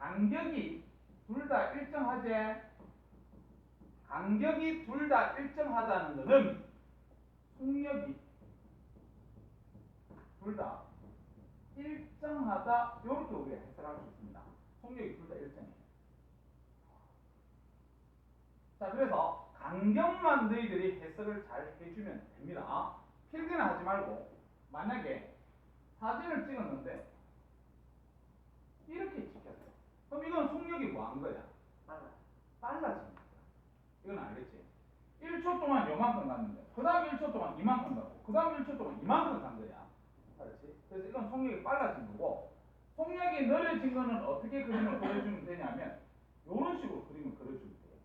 간격이 둘 다 일정하지? 간격이 둘 다 일정하다는 것은 속력이 둘 다 일정하다 이렇게 우리가 해석할 수 있습니다. 속력이 둘 다 일정해요. 자, 그래서 간격만 너희들이 해석을 잘 해주면 됩니다. 필기는 하지 말고 만약에 사진을 찍었는데 이렇게 찍혔어. 그럼 이건 속력이 뭐 한 거야? 빨라진 거야. 이건 알겠지? 1초 동안 요만큼 갔는데 그 다음 1초 동안 이만큼 가고 그 다음 1초 동안 이만큼 간 거야. 알았지? 그래서 이건 속력이 빨라진 거고 속력이 느려진 거는 어떻게 그림을 그려주면 되냐면 이런 식으로 그림을 그려주면 돼요.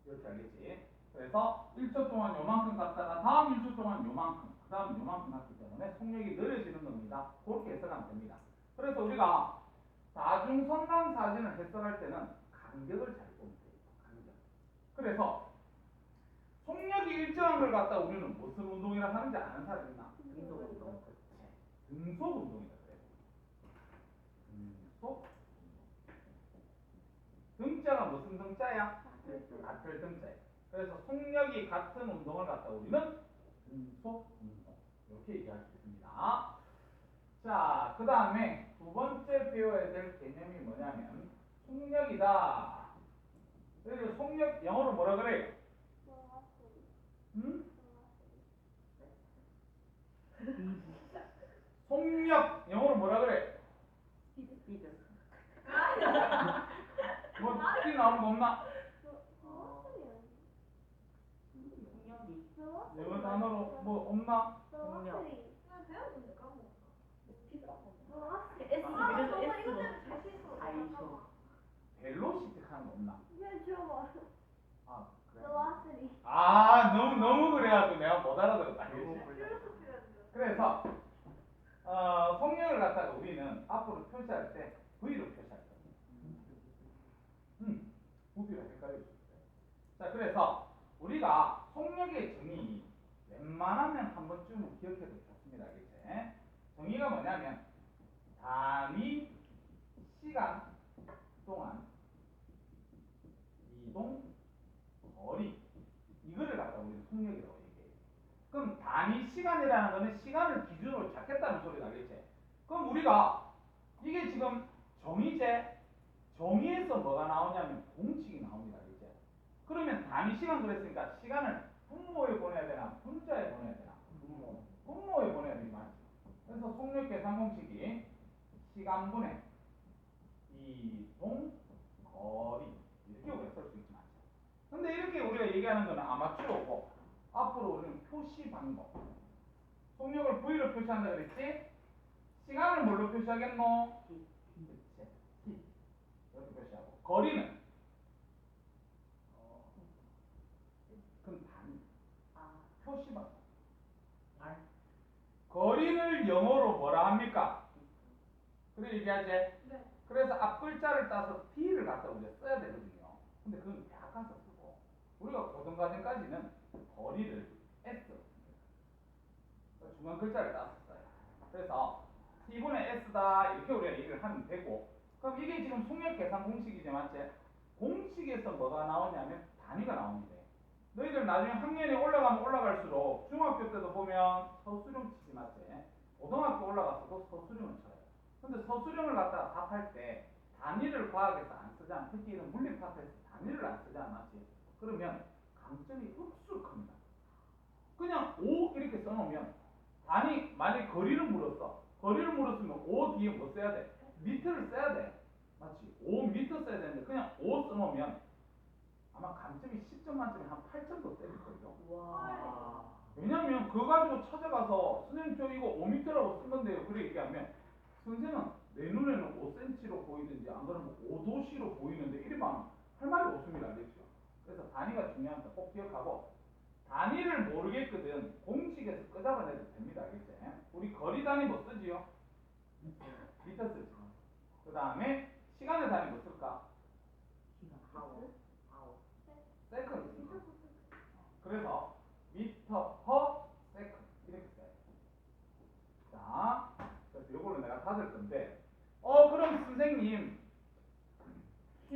이렇게 알겠지? 그래서 1초 동안 요만큼 갔다가 다음 1초 동안 요만큼 그 다음 요만큼 갔기 때문에 속력이 느려지는 겁니다. 그렇게 해석하면 됩니다. 그래서 우리가 다중선상 사진을 해석할 때는 간격을 잘 보면 돼요. 간격. 그래서 속력이 일정한 걸 갖다 우리는 무슨 운동이라 하는지 아는 사람 있나? 등속 운동. 등속 운동이라 그래요. 등속 운동. 등자가 무슨 등자야? 같을 등자예요. 그래서 속력이 같은 운동을 갖다 우리는 등속 운동 이렇게 얘기할 수 있습니다. 자, 그 다음에 두 번째 배워야 될 개념이 뭐냐면 속력이다. 그래서 속력 영어로 뭐라 그래요? 응? 속력 영어로 뭐라 그래? 스피드. 뭐 T 나오는 거 없나? 영어 단어로 뭐 없나? 벨로시티 하는 거 없나? 아, 그래. 아, 너무 그래가지고 내가 못 알아들었다. 그래서 속력을 갖다가 우리는 앞으로 표시할 때 V로 표시할 겁니다. 부피가 헷갈릴 수 있어요. 자, 그래서 우리가 속력의 정의 웬만하면 한 번쯤은 기억해도 좋습니다. 알겠지? 정의가 뭐냐면 단위 시간 동안 이동 거리 이거를 갖다 우리는 속력이라고 얘기해요. 그럼 단위 시간이라는 거는 시간을 기준으로 잡겠다는 소리가 알겠지? 그럼 우리가 이게 지금 정의제 정의에서 뭐가 나오냐면 공식이 나옵니다. 알겠지? 그러면 단위 시간 그랬으니까 시간을 분모에 보내야 되나 분자에 보내야 되나? 분모에 보내야 되지 맞지? 그래서 속력 계산 공식이 시간분의 이동 거리 이렇게 우리가 쓸 수 있지 맞죠? 근데 이렇게 우리가 얘기하는 거는 아마추어고 앞으로 우리는 표시 방법 속력을 V로 표시한다 그랬지? 시간을 뭘로 표시하겠노? T 이렇게 표시하고 거리는 그건 단위 표시 방법 거리를 영어로 뭐라 합니까? 그래 얘기하지? 네. 그래서 앞 글자를 따서 T를 갖다 우리가 써야 되거든요. 근데 그건 대학 가서 쓰고 우리가 고등과정까지는 거리를 S 중간 글자를 따서 써요. 그래서 T분의 S다 이렇게 우리가 얘기를 하면 되고 그럼 이게 지금 속력 계산 공식이지 맞지? 공식에서 뭐가 나오냐면 단위가 나옵니다. 너희들 나중에 학년이 올라가면 올라갈수록 중학교 때도 보면 서술형 치지 맞지? 고등학교 올라가서도 서술형을 쳐요. 근데 서술형을 갖다가 답할 때 단위를 과학에서 안 쓰잖아. 특히 이런 물리 파트에서 단위를 안 쓰잖아. 맞지? 그러면 감점이 억수로 큽니다. 그냥 5 이렇게 써놓으면 단위 만약에 거리를 물었어. 거리를 물었으면 5 뒤에 뭐 써야 돼? 미터를 써야 돼. 맞지? 5 미터 써야 되는데 그냥 5 써놓으면 아마 감점이 10점 만점에 한 8점도 때릴걸요. 와. 왜냐면 그거 가지고 찾아가서 선생님 저 이거 5m라고 쓴 건데요. 그래 얘기하면 선생은 내 눈에는 5cm로 보이든지 안 그러면 5도씨로 보이는데 이러면 할 말이 없습니다. 알겠죠? 그래서 단위가 중요하니까 꼭 기억하고 단위를 모르겠거든 공식에서 끄잡아내도 됩니다. 알겠지? 우리 거리 단위 뭐 쓰지요? 미터 쓰지. 그 다음에 시간의 단위 뭐 쓸까? 세컨드. 그래서 미터 퍼 세컨드 이렇게 써요. 자, 그래서 이걸로 내가 닫을 건데 그럼 선생님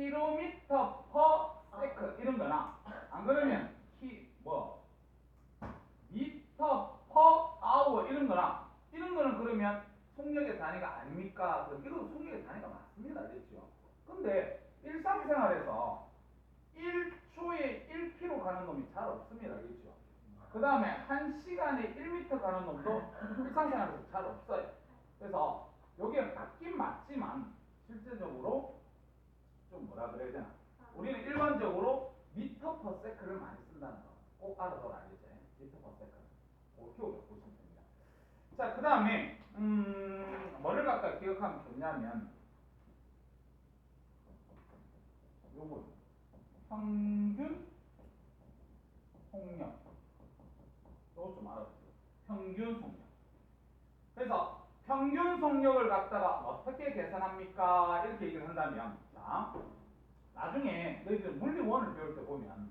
킬로미터 퍼 세컨 이런 거나 안 그러면 미터 퍼 아워 이런 거나 이런 거는 그러면 속력의 단위가 아닙니까? 그럼 이것도 속력의 단위가 맞습니다. 알겠죠? 근데 일상생활에서 1초에 1km 가는 놈이 잘 없습니다. 알겠죠? 그 다음에 1시간에 1m 가는 놈도 일상생활에서 잘 없어요. 그래서 여기에 맞긴 맞지만 실제적으로 좀 뭐라 그래야 되나? 우리는 일반적으로 미터 퍼 세컨을 많이 쓴다는 거 꼭 알아둬라. 알겠죠? 미터 퍼 세컨. 그렇게 보시면 됩니다. 자, 그 다음에 뭐를 갖다 기억하면 좋냐면 요거 평균 속력. 요거 좀 알아두세요. 평균 속력. 그래서 평균 속력을 갖다가 어떻게 계산합니까? 이렇게 얘기를 한다면, 자, 나중에 너희들 물리 1을 배울 때 보면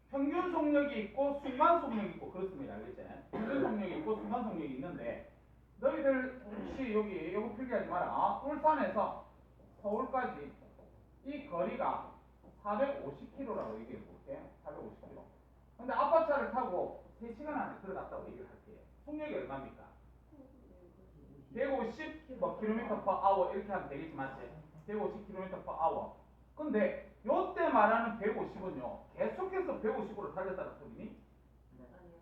평균 속력이 있고 순간 속력이 있고 그렇습니다. 알겠지? 평균 속력이 있고 순간 속력이 있는데 너희들 혹시 여기 필기하지 마라. 울산에서 서울까지 이 거리가 450km라고 얘기해 볼게. 450km. 근데 아빠 차를 타고 3시간 안에 들어갔다고 얘기를 할게요. 속력이 얼마입니까? 150 km per hour 이렇게 하면 되겠지, 맞지? 150 km per hour. 근데 요때 말하는 150은요 계속해서 150으로 달렸다는 소리니?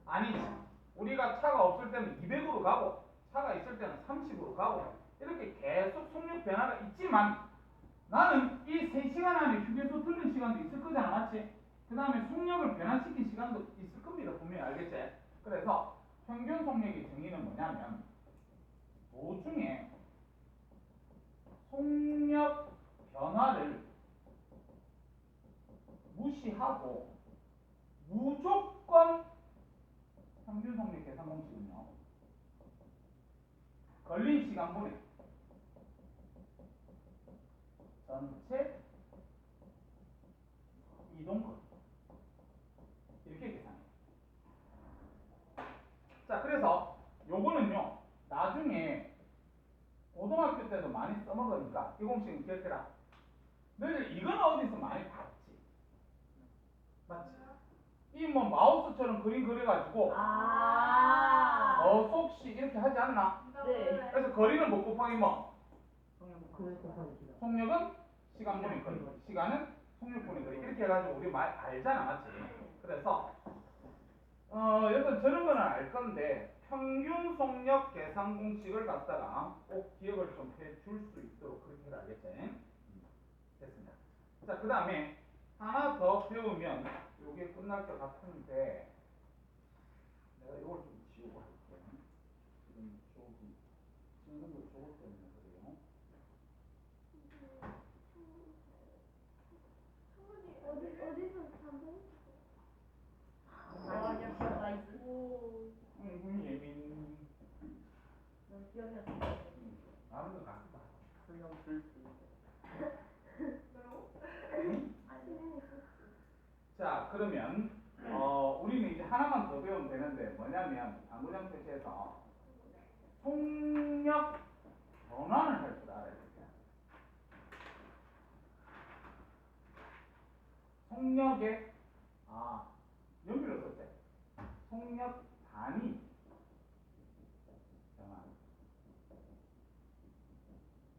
아니지. 우리가 차가 없을 때는 200으로 가고 차가 있을 때는 30으로 가고 이렇게 계속 속력 변화가 있지만 나는 이 3시간 안에 휴게소 들른 시간도 있을 거잖아, 맞지? 그 다음에 속력을 변화시킨 시간도 있을 겁니다, 분명히. 알겠지? 그래서 평균 속력의 정의는 뭐냐면 도중에 속력 변화를 무시하고 무조건 평균 속력 계산 공식은요 걸린 시간분의 전체 이동거리 이렇게 계산해요. 자, 그래서 요거는요 나중에 고등학교 때도 많이 써먹으니까 이 공식은 기억해라. 너희들 이건 어디서 많이 봤지? 맞지? 이 뭐 마우스처럼 그림 그려가지고 어속시 이렇게 하지 않나? 네. 그래서 거리는 뭐 곱하기 뭐? 그 속력은 시간분의 거리, 시간은 속력분의 거리 이렇게 해가지고 우리 말 알잖아, 맞지? 그래서 여기서 저런 거는 알 건데 평균 속력 계산 공식을 갖다가 꼭 기억을 좀 해줄 수 있도록 그렇게 해라. 알겠지? 됐습니다. 자, 그 다음에 하나 더 배우면 이게 끝날 것 같은데 내가 이걸 좀 지우고 할게. 지금 저기 찍는 거 저것 때문에 그래요. 어디서 잠깐? 예민. 나는 거 같다. 자, 그러면 우리는 이제 하나만 더 배우면 되는데 뭐냐면 당구장 표시에서 속력 전환을 할 줄 알아야 돼요. 속력의 연필로 쓸 때 속력 단위 전환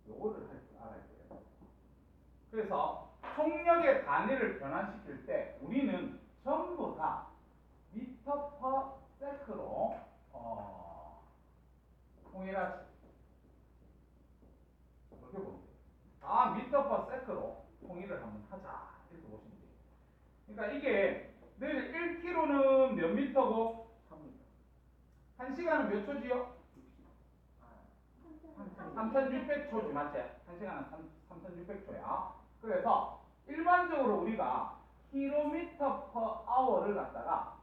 요거를 할 줄 알아야 돼요. 그래서 속력의 단위를 변환시킬 때 우리는 전부 다 미터 퍼 세크로 통일하지. 이렇게 보면 돼요. 다 미터 퍼 세크로 통일을 한번 하자. 이렇게 보시면 돼요. 그러니까 이게 늘 1km는 몇 미터고 1시간은 몇 초지요? 3600초지, 맞지? 1시간은 3600초야. 그래서 일반적으로 우리가 킬로미터 퍼 아워를 갖다가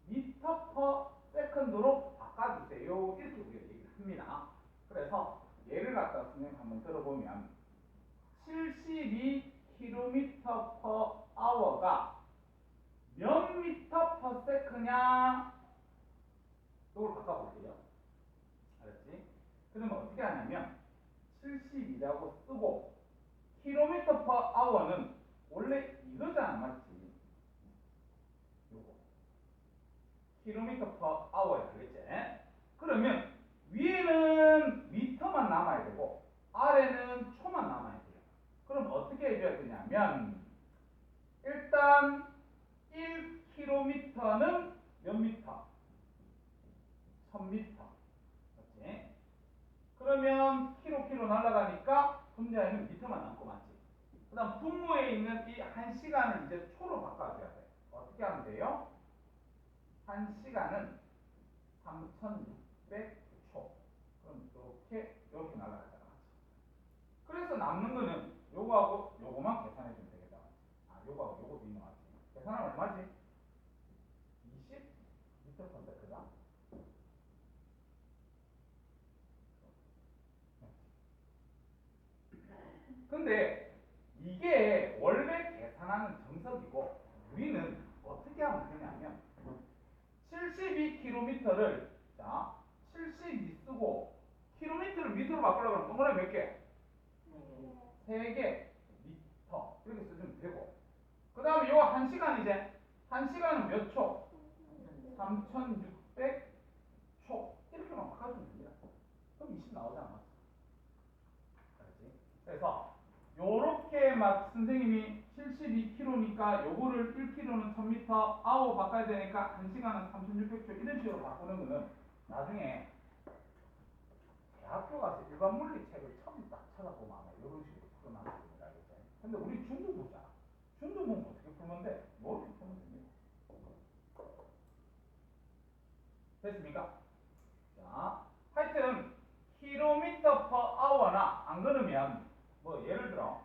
미터 퍼 세컨드로 바꿔주세요. 이렇게 우리가 얘기를 합니다. 그래서 예를 갖다가 선생님 한번 들어보면 72km 퍼 아워가 몇 미터 퍼 세컨이냐? 이걸 바꿔볼게요. 알았지? 그러면 어떻게 하냐면 72라고 쓰고 킬로미터 per hour는 원래 이거잖아, 맞지? 요거. 킬로미터 per hour야, 그랬지? 그러면 위에는 미터만 남아야 되고 아래는 초만 남아야 돼요. 그럼 어떻게 해줘야 되냐면 일단 1km는 몇 미터? 1000미터. 맞지? 그러면 키로 날아가니까 분자에는 미터만 남고 맞지? 그 다음 분모에 있는 이 1시간을 이제 초로 바꿔줘야 돼. 어떻게 하면 돼요? 1시간은 3600초. 그럼 이렇게 날아가잖아. 그래서 남는 거는 요거하고 요거만 계산해 주면 되겠다. 아, 요거하고 요것도 있는 거 같지? 계산하면 얼마지? 20m per second다. 근데 이게 원래 계산하는 정석이고 우리는 어떻게 하면 되냐면 72km를 자 72 쓰고 킬로미터를 미터로 바꾸려고 하면 동그라미 몇 개? 3개 미터 이렇게 쓰면 되고 그 다음에 요 1시간 이제 1시간은 몇 초? 3600초 이렇게만 바꿔주면 됩니다. 그럼 20 나오잖아. 알았지? 그래서 요렇게 막 선생님이 72km니까 요거를 1km는 1000m 아워 바꿔야 되니까 1시간은 3600초 이런 식으로 바꾸는 거는 나중에 대학교 가서 일반 물리 책을 처음 딱 찾아보면 아마 이런 식으로 풀어나갈 겁니다. 알겠지? 근데 우리 중등부잖아. 중등부는 어떻게 풀면 돼? 이렇게 풀면 됩니다. 됐습니까? 자, 하여튼 킬로미터 per hour나 안 그러면 뭐 예를 들어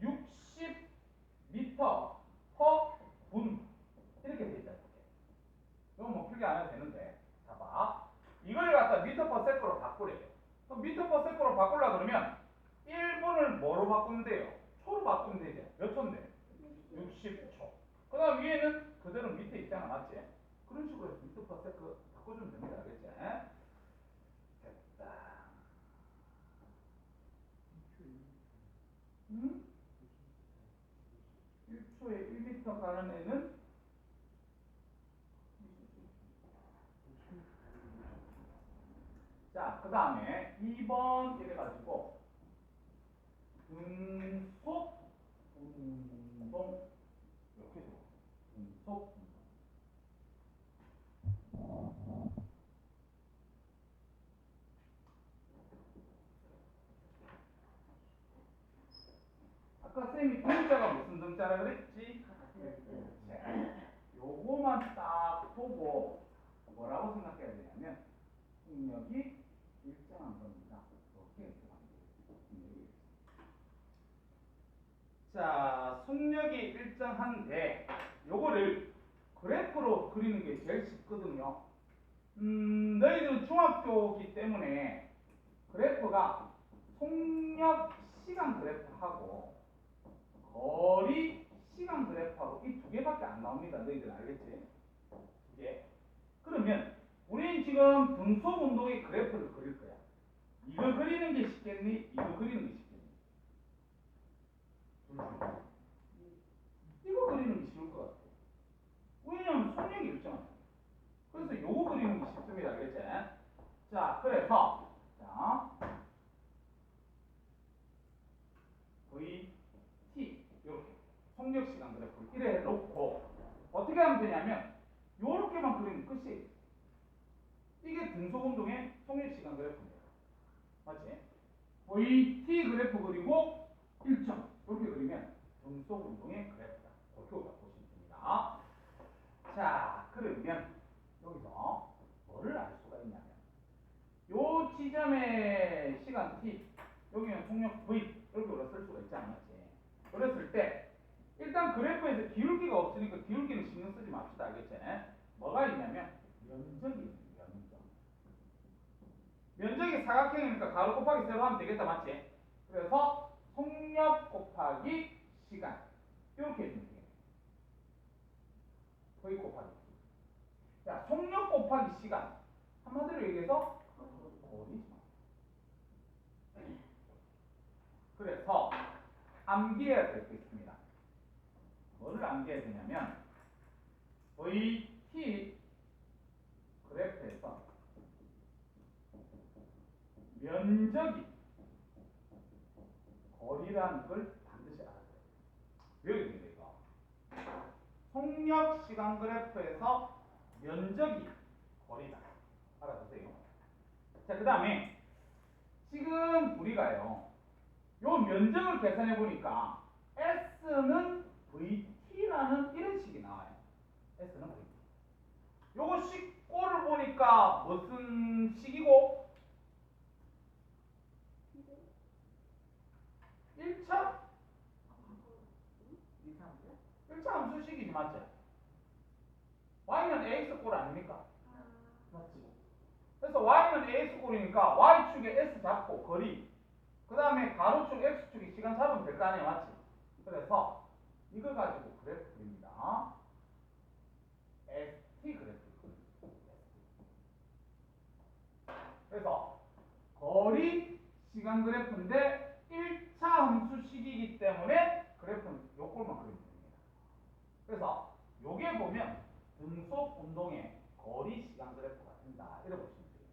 60m per 분 이렇게 돼 있다. 이건 뭐 필기 안 해도 되는데 자 봐. 이걸 갖다 미터 per second로 바꾸래요. 그럼 미터 per second로 바꾸려 그러면 1분을 뭐로 바꾸면 돼요? 초로 바꾸면 되지. 몇 초인데? 60초. 그 다음 위에는 그대로 밑에 있잖아. 맞지? 그런 식으로 해서 미터 per second 바꿔주면 됩니다. 알겠지? 됐다. 음? 1초에 1m 가는 애는 자, 그 다음에 2번 이래가지고 분속 운동 이렇게 돼. 분속 운동. 아까 쌤이 등자가 무슨 등자라 그랬지? 요거만 딱 보고 뭐라고 생각해야 되냐면 속력이 일정한 겁니다. 이렇게 생각하면 돼요. 자, 속력이 일정한데 요거를 그래프로 그리는 게 제일 쉽거든요. 너희들은 중학교이기 때문에 그래프가 속력 시간 그래프하고 거리 시간 그래프하고 이 두 개밖에 안 나옵니다. 너희들 알겠지? 두 개. 그러면 우리 지금 등속 운동의 그래프를 그릴 거야. 이거 그리는 게 쉽겠니? 이거 그리는 게 쉽겠니? 이거 그리는 게 쉬울 것 같아. 왜냐하면 속력이 일정하잖아. 그래서 요거 그리는 게 쉽습니다. 알겠지? 자, 그래서 자 VT 이렇게 속력 시간 그래프를 이래 놓고 어떻게 하면 되냐면 요렇게만 그리면 끝이에요. 이게 등속 운동의 속력 시간 그래프입니다. 맞지? VT 그래프 그리고 일정 이렇게 그리면 등속 운동의 그래프다. 그렇게 보시면 됩니다. 자, 그러면 여기서 뭐를 알 수가 있냐면 요 지점의 시간 t 여기는 속력 v 이렇게 쓸 수가 있지 않았지? 그랬을 때 일단 그래프에서 기울기가 없으니까 기울기는 신경 쓰지 맙시다. 알겠지? 뭐가 있냐면 면적이 있습니다. 면적이 사각형이니까 가로 곱하기 세로 하면 되겠다. 맞지? 그래서 속력 곱하기 시간 이렇게 해주면 되겠네. v 곱하기 자, 속력 곱하기 시간 한마디로 얘기해서 거리죠. 암기해야 될 게 있습니다. 뭐를 암기해야 되냐면 VT 그래프에서 면적이 거리라는 걸 반드시 알아야 돼요. 외워야 됩니다, 이거. 속력 시간 그래프에서 면적이 거리다. 알아두세요. 자, 그 다음에 지금 우리가요, 요 면적을 계산해 보니까 S는 VT라는 이런 식이 나와요. S는 VT. 요거 식꼴을 보니까 무슨 식이고? 1차? 1차 함수식이지, 맞지? Y는 AX꼴 아닙니까? 맞지? 그래서 Y는 AX꼴이니까 Y축에 S 잡고 거리, 그 다음에 가로축 X축에 시간 잡으면 될 거 아니에요, 맞지? 그래서 이걸 가지고 그래프 그립니다. ST 그래프. 그래서 거리 시간 그래프인데 1차 함수식이기 때문에 그래프는 요꼴만 그리면 됩니다. 그래서 요게 보면 등속 운동의 거리 시간 그래프가 된다. 이렇게 보시면 돼요.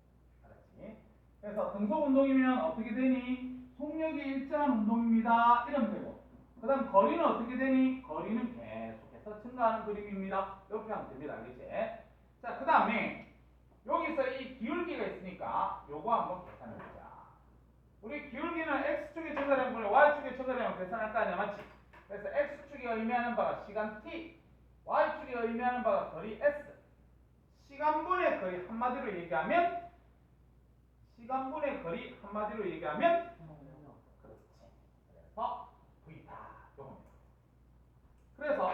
알았지? 그래서 등속 운동이면 어떻게 되니? 속력이 일정한 운동입니다. 이러면 되고. 그 다음 거리는 어떻게 되니? 거리는 계속해서 증가하는 그림입니다. 이렇게 하면 됩니다. 알겠지? 자, 그 다음에 여기서 이 기울기가 있으니까 요거 한번 계산해 보자. 우리 기울기는 x축의 처자량분의 y축의 처자량을 계산할 거 아니야, 맞지? 그래서 x축이 의미하는 바가 시간 t, y축이 의미하는 바가 거리 s. 시간분의 거리 한마디로 얘기하면 그렇지. 그래서 v다. 요겁니다. 그래서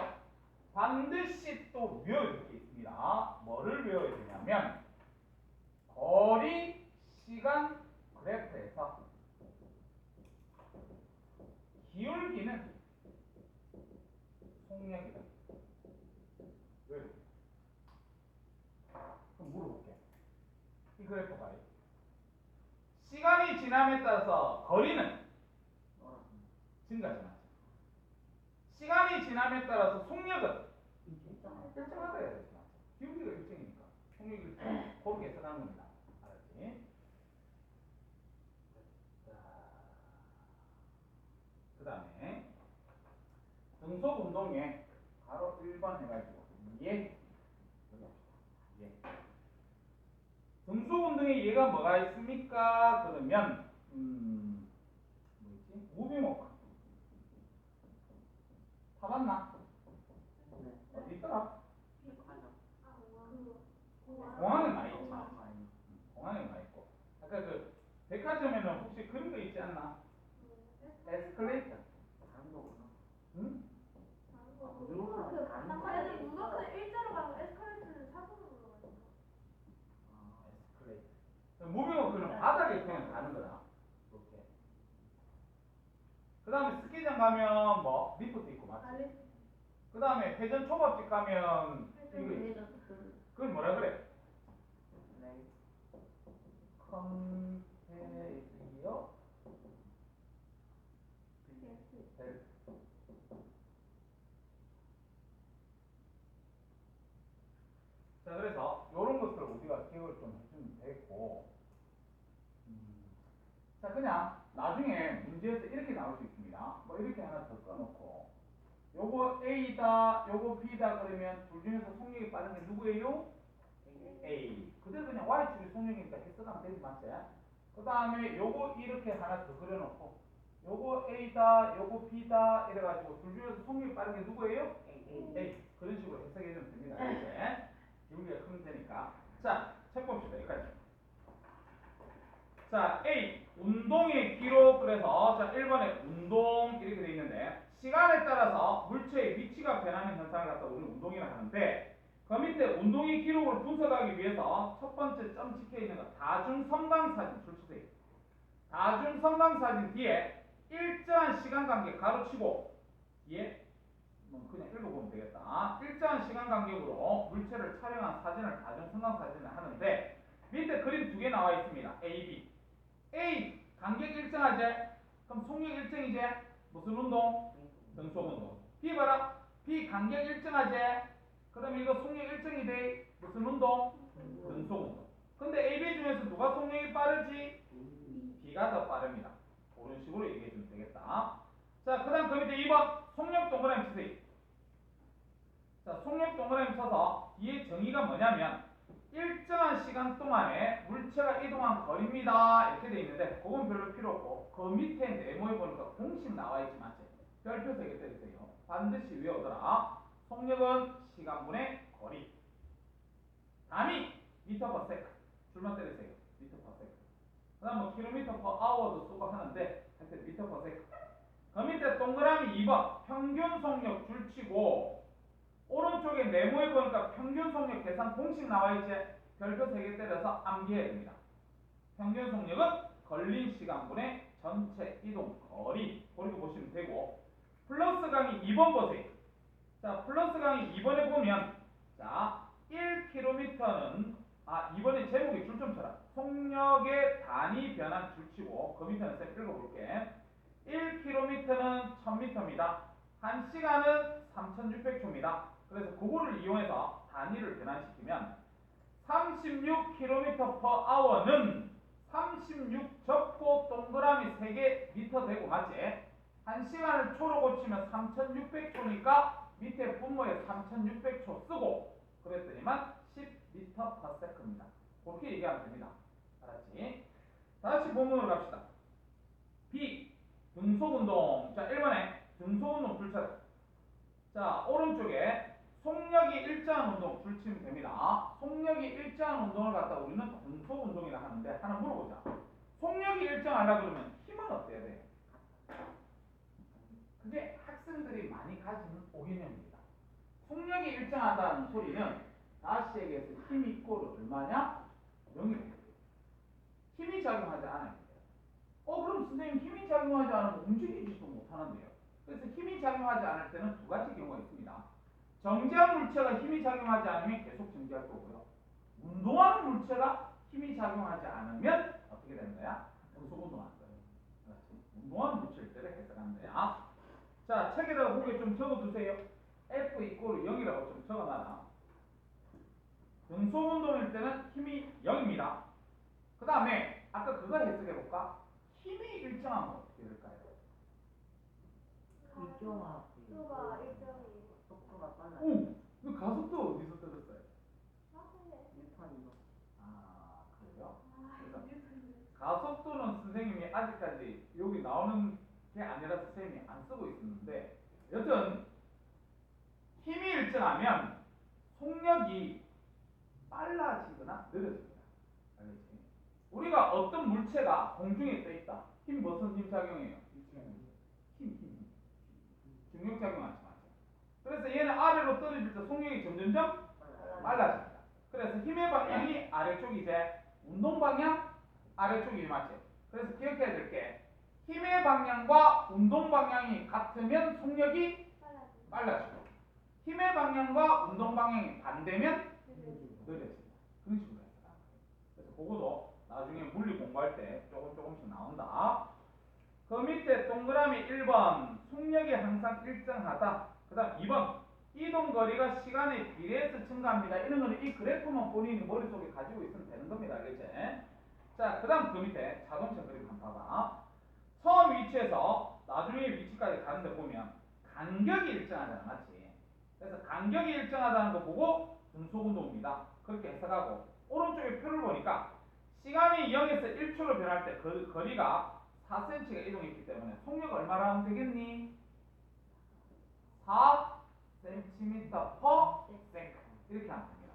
반드시 또 외워야 될 게 있습니다. 뭐를 외워야 되냐면 거리 시간 그래프에서 기울기는 속력이다. 왜? 그럼 물어볼게. 이 그래프 봐요. 시간이 지남에 따라서 거리는 증가하지. 시간이 지남에 따라서 속력은 일정하다 해야 되지. 기울기가 일정이니까 속력이 일정. 그렇게 계산하는 겁니다. 알았지? 그 다음에 등속 운동에 바로 1번 해가지고 예. 등속 운동에 얘가 뭐가 있습니까? 그러면 뭐였지? 무빙워크 타봤나? 어디 있더라? 공항에 많이 있죠. 공항에 많이 있고. 아까 그 백화점에는 혹시 그런 거 있지 않나? 에스컬레이터. 응? 애들 무조건 일자로 가고 에스컬레이터는 사선으로 가니까. 에스컬레이터. 무빙워크는 바닥에 그냥 가는 거다. 이렇게. 그 다음에 스키장 가면 뭐 리프트 있고 맞지? 그 다음에 회전 초밥집 가면 이거 있지. 그건 뭐라 그래? 컨베이어 벨트. 자, 그래서 이런 것들을 우리가 기억을 좀 해주면 되고, 자, 그냥 나중에 문제에서 이렇게 나올 수 있습니다. 뭐 이렇게 하나 더 꺼놓고, 요거 A다, 요거 B다 그러면 둘 중에서 속력이 빠른 게 누구예요? A. 그대로 그냥 Y축이 속력이니까 해석하면 되지, 맞지? 그 다음에 요거 이렇게 하나 더 그려놓고, 요거 A다, 요거 B다 이래가지고 둘 중에서 속력이 빠른 게 누구예요? A. 그런 식으로 해석해주면 됩니다. 이제 기울기가 크면 되니까. 자, 책 봅시다. 여기까지. 자, A. 운동의 기록. 그래서 자 1번에 운동 이렇게 돼 있는데 시간에 따라서 물체의 위치가 변하는 현상을 갖다 우리는 운동이라 하는데 그 밑에 운동의 기록을 분석하기 위해서 첫 번째 점 찍혀 있는 거 다중성광사진 출처세요. 다중성광사진 뒤에 일정한 시간 간격 가로치고 예? 그냥 읽어보면 되겠다. 일정한 시간 간격으로 물체를 촬영한 사진을 다중성광사진을 하는데 밑에 그림 두 개 나와 있습니다. A, B. A 간격 일정하지? 그럼 속력 일정이지? 무슨 운동? 등속 운동. B 봐라. B 간격 일정하지? 그럼 이거 속력 일정이 돼. 무슨 운동? 등속 운동. 근데 A, B 중에서 누가 속력이 빠르지? B가 더 빠릅니다. 그런 식으로 얘기해 주면 되겠다. 자, 그 다음 그 밑에 2번 속력 동그라미 치세요. 자, 속력 동그라미 쳐서 뒤에 정의가 뭐냐면 일정한 시간 동안에 물체가 이동한 거리입니다. 이렇게 돼 있는데 그건 별로 필요 없고 그 밑에 네모에 보니까 공식 나와 있지 맞지? 별표 3개 때리세요. 반드시 외우더라. 속력은 시간분의 거리. 다음이 미터 퍼 세컨. 줄만 때리세요. 미터 퍼 세컨. 그 다음 뭐 킬로미터 퍼 아워도 쓰고 하는데 하여튼 미터 퍼 세컨. 그 밑에 동그라미 2번 평균 속력 줄치고 오른쪽에 네모에 보니까 평균 속력 계산 공식 나와 있지? 별표 3개 때려서 암기해야 됩니다. 평균 속력은 걸린 시간분의 전체 이동 거리. 그렇게 보시면 되고 플러스 강의 2번 보세요. 자, 플러스 강의 2번에 보면 자, 1km는 이번에 제목이 줄 좀 쳐라. 속력의 단위 변환 줄치고 그 밑에는 쌤 읽어볼게. 1km는 1000m입니다. 1시간은 3600초입니다. 그래서 그거를 이용해서 단위를 변환시키면 36km/h는 36 접고 동그라미 3개 미터 되고 맞지? 1시간을 초로 고치면 3600초니까 밑에 분모에 3600초 쓰고 그랬더니만 10m/s입니다. 그렇게 얘기하면 됩니다. 알았지? 다시 본문으로 갑시다. B. 등속운동. 자, 1번에 등속운동 줄쳐라. 자, 오른쪽에 속력이 일정한 운동 줄치면 됩니다. 속력이 일정한 운동을 갖다 우리는 등속운동이라 하는데 하나 물어보자. 속력이 일정하려 그러면 힘은 어때야 돼? 그게 학생들이 많이 가지는 오개념입니다. 속력이 일정하다는 소리는 다시 얘기해서 힘 이꼬르 얼마냐? 0이 돼요. 힘이 작용하지 않아야 돼요. 그럼 선생님 힘이 작용하지 않으면 움직이지도 못하는데요. 그래서 힘이 작용하지 않을 때는 두 가지 경우가 있습니다. 정지한 물체가 힘이 작용하지 않으면 계속 정지할 거고요. 운동하는 물체가 힘이 작용하지 않으면 어떻게 되는 거야? 등속운동하는 거예요. 그렇지? 운동하는 물체일 때를 해석하는 거야. 자, 책에다가 거기에 좀 적어두세요. F 이꼬르 0이라고 좀 적어놔라. 등속운동일 때는 힘이 0입니다. 그 다음에 아까 그거 해석해볼까? 힘이 일정한 건 어떻게 될까요? 일정하. 속도가 일정이. 속도가 빨라요. 오! 그 가속도 어디서 들었어요? 뉴턴이요. 그래요? 아, 그래서 뉴턴이요. 가속도는 선생님이 아직까지 여기 나오는 게 아니라 선생님이 안 쓰고 있었는데 여튼 힘이 일정하면 속력이 빨라지거나 느려집니다. 알겠지? 우리가 어떤 물체가 공중에 떠 있다. 힘 무슨 힘 작용해요? 힘. 중력작용하지 마죠. 그래서 얘는 아래로 떨어질 때 속력이 점점점 빨라집니다. 그래서 힘의 방향이 아래쪽이지 운동 방향 아래쪽이 맞지. 그래서 기억해야 될 게 힘의 방향과 운동 방향이 같으면 속력이 빨라지고 힘의 방향과 운동 방향이 반대면 느려집니다. 그런 식으로 해서 그래서 그거도 나중에 물리 공부할 때 조금씩 나온다. 그 밑에 동그라미 1번 속력이 항상 일정하다. 그 다음 2번 이동거리가 시간에 비례해서 증가합니다. 이런 거는 이 그래프만 본인이 머릿속에 가지고 있으면 되는 겁니다. 알겠지? 자, 그 다음 그 밑에 자동차 그래프 한번 봐봐. 처음 위치에서 나중에 위치까지 가는데 보면 간격이 일정하잖아. 맞지? 그래서 간격이 일정하다는 거 보고 등속운동입니다. 그렇게 해석하고 오른쪽에 표를 보니까 시간이 0에서 1초로 변할 때 그 거리가 4cm가 이동했기 때문에 속력 얼마나 하면 되겠니? 4cm per second 이렇게 하면 됩니다.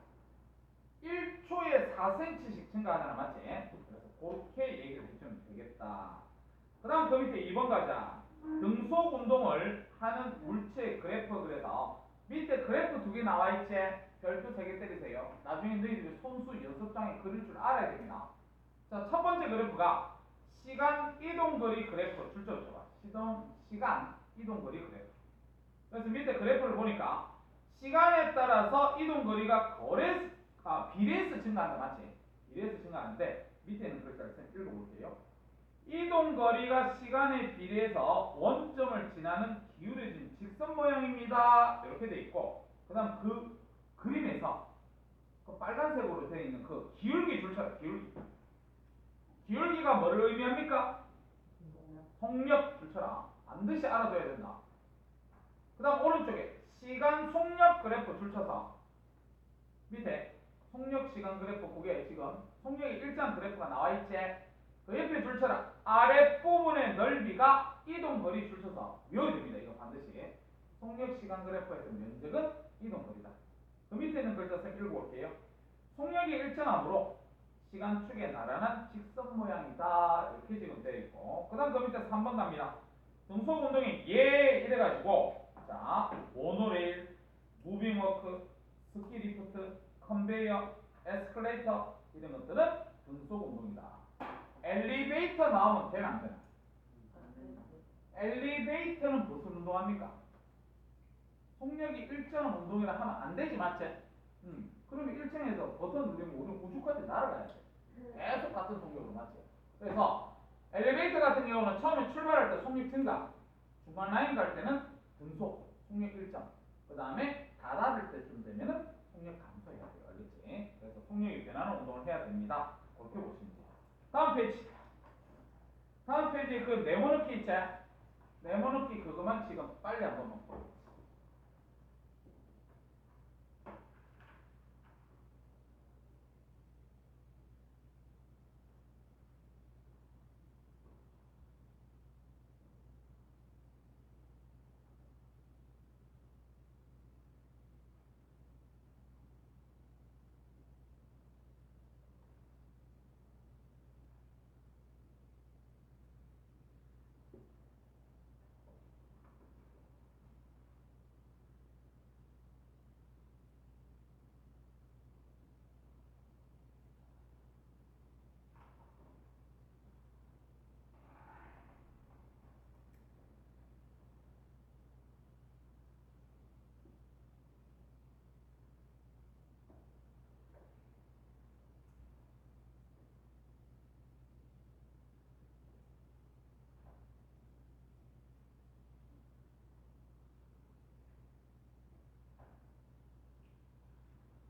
1초에 4cm씩 증가하잖아. 맞지? 그래서 그렇게 얘기를 해주면 되겠다. 그 다음 그 밑에 2번 가자. 등속 운동을 하는 물체의 그래프. 그래서 밑에 그래프 2개 나와있지? 별표 3개 때리세요. 나중에 너희들이 손수 연습장에 그릴 줄 알아야 됩니다. 자, 첫 번째 그래프가 시간 이동거리 그래프. 줄점 쳐봐. 시간 이동거리 그래프. 그래서 밑에 그래프를 보니까 시간에 따라서 이동거리가 비례해서 증가한다. 맞지? 비례해서 증가하는데 밑에 있는 글자를 읽어볼게요. 이동 거리가 시간에 비례해서 원점을 지나는 기울어진 직선 모양입니다. 이렇게 돼 있고, 그다음 그 그림에서 그 빨간색으로 되어 있는 그 기울기 줄처럼 기울기가 뭐를 의미합니까? 속력 줄처럼 반드시 알아둬야 된다. 그다음 오른쪽에 시간 속력 그래프 줄쳐서 밑에 속력 시간 그래프 그게 지금 속력이 일정 그래프가 나와 있지. 그 옆에 줄처럼 아랫부분의 넓이가 이동 거리 줄쳐서 외워야 됩니다. 이거 반드시 속력 시간 그래프에서 면적은 이동 거리다. 그 밑에 있는 글자 쌤 읽어볼게요. 속력이 일정하므로 시간축의 나란한 직선 모양이다. 이렇게 지금 되어 있고, 그 다음 그 밑에 3번 갑니다. 등속 운동이 이래가지고 자 모노레일, 무빙워크, 스키리프트, 컨베이어, 에스컬레이터 이런 것들은 등속 운동이다. 엘리베이터 나오면 되나 안 되나? 엘리베이터는 무슨 운동합니까? 속력이 일정한 운동이라 하면 안 되지, 맞지? 그러면 1층에서 버튼 누르면 우리는 우주까지 날아가야 돼. 계속 같은 속력으로, 맞지? 그래서 엘리베이터 같은 경우는 처음에 출발할 때 속력 증가, 중간 라인 갈 때는 등속, 속력 일정, 그 다음에 달아들 때쯤 되면은 속력 감소해야 돼요. 알겠지? 그래서 속력이 변하는 운동을 해야 됩니다. 그렇게 보시면 돼요. 다음 페이지. 다음 페이지에 그 네모넣기 있지? 네모넣기 그것만 지금 빨리 한번 보고.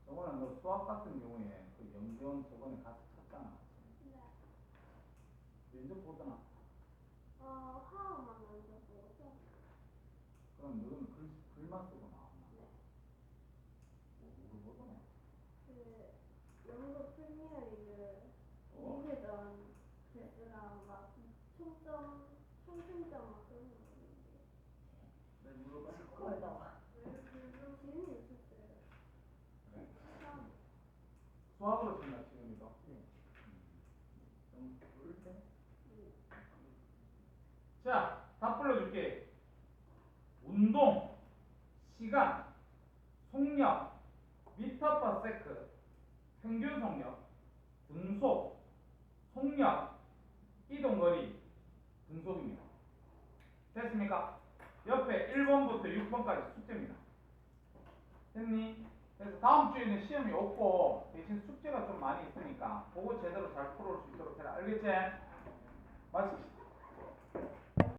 저번에 너 수학 같은 경우에 그 영재원 저번에 같이 쳤잖아. 네. 면접 보더나. 화학만 먼저 보고. 그럼 너는 글만 쓰고 나왔나? 네. 뭘 보더나? 그 연극 프리미어리그 어. 이회전 베스랑 막 총점점 막 그런 거 보는데. 왜 물어봐? 스코어에다가. 재밌는 쳤어요. 그래. 처음. 수학으로 친다 지금 이거. 좀 부를 때? 자, 다 불러줄게. 운동, 시간, 속력, 미터 퍼 세크, 평균 속력, 등속, 속력, 이동거리, 등속입니다. 됐습니까? 옆에 1번부터 6번까지 숙제입니다. 됐니? 그래서 다음 주에는 시험이 없고 대신 숙제가 좀 많이 있으니까 그거 제대로 잘 풀어올 수 있도록 해라. 알겠지? 마칩시다.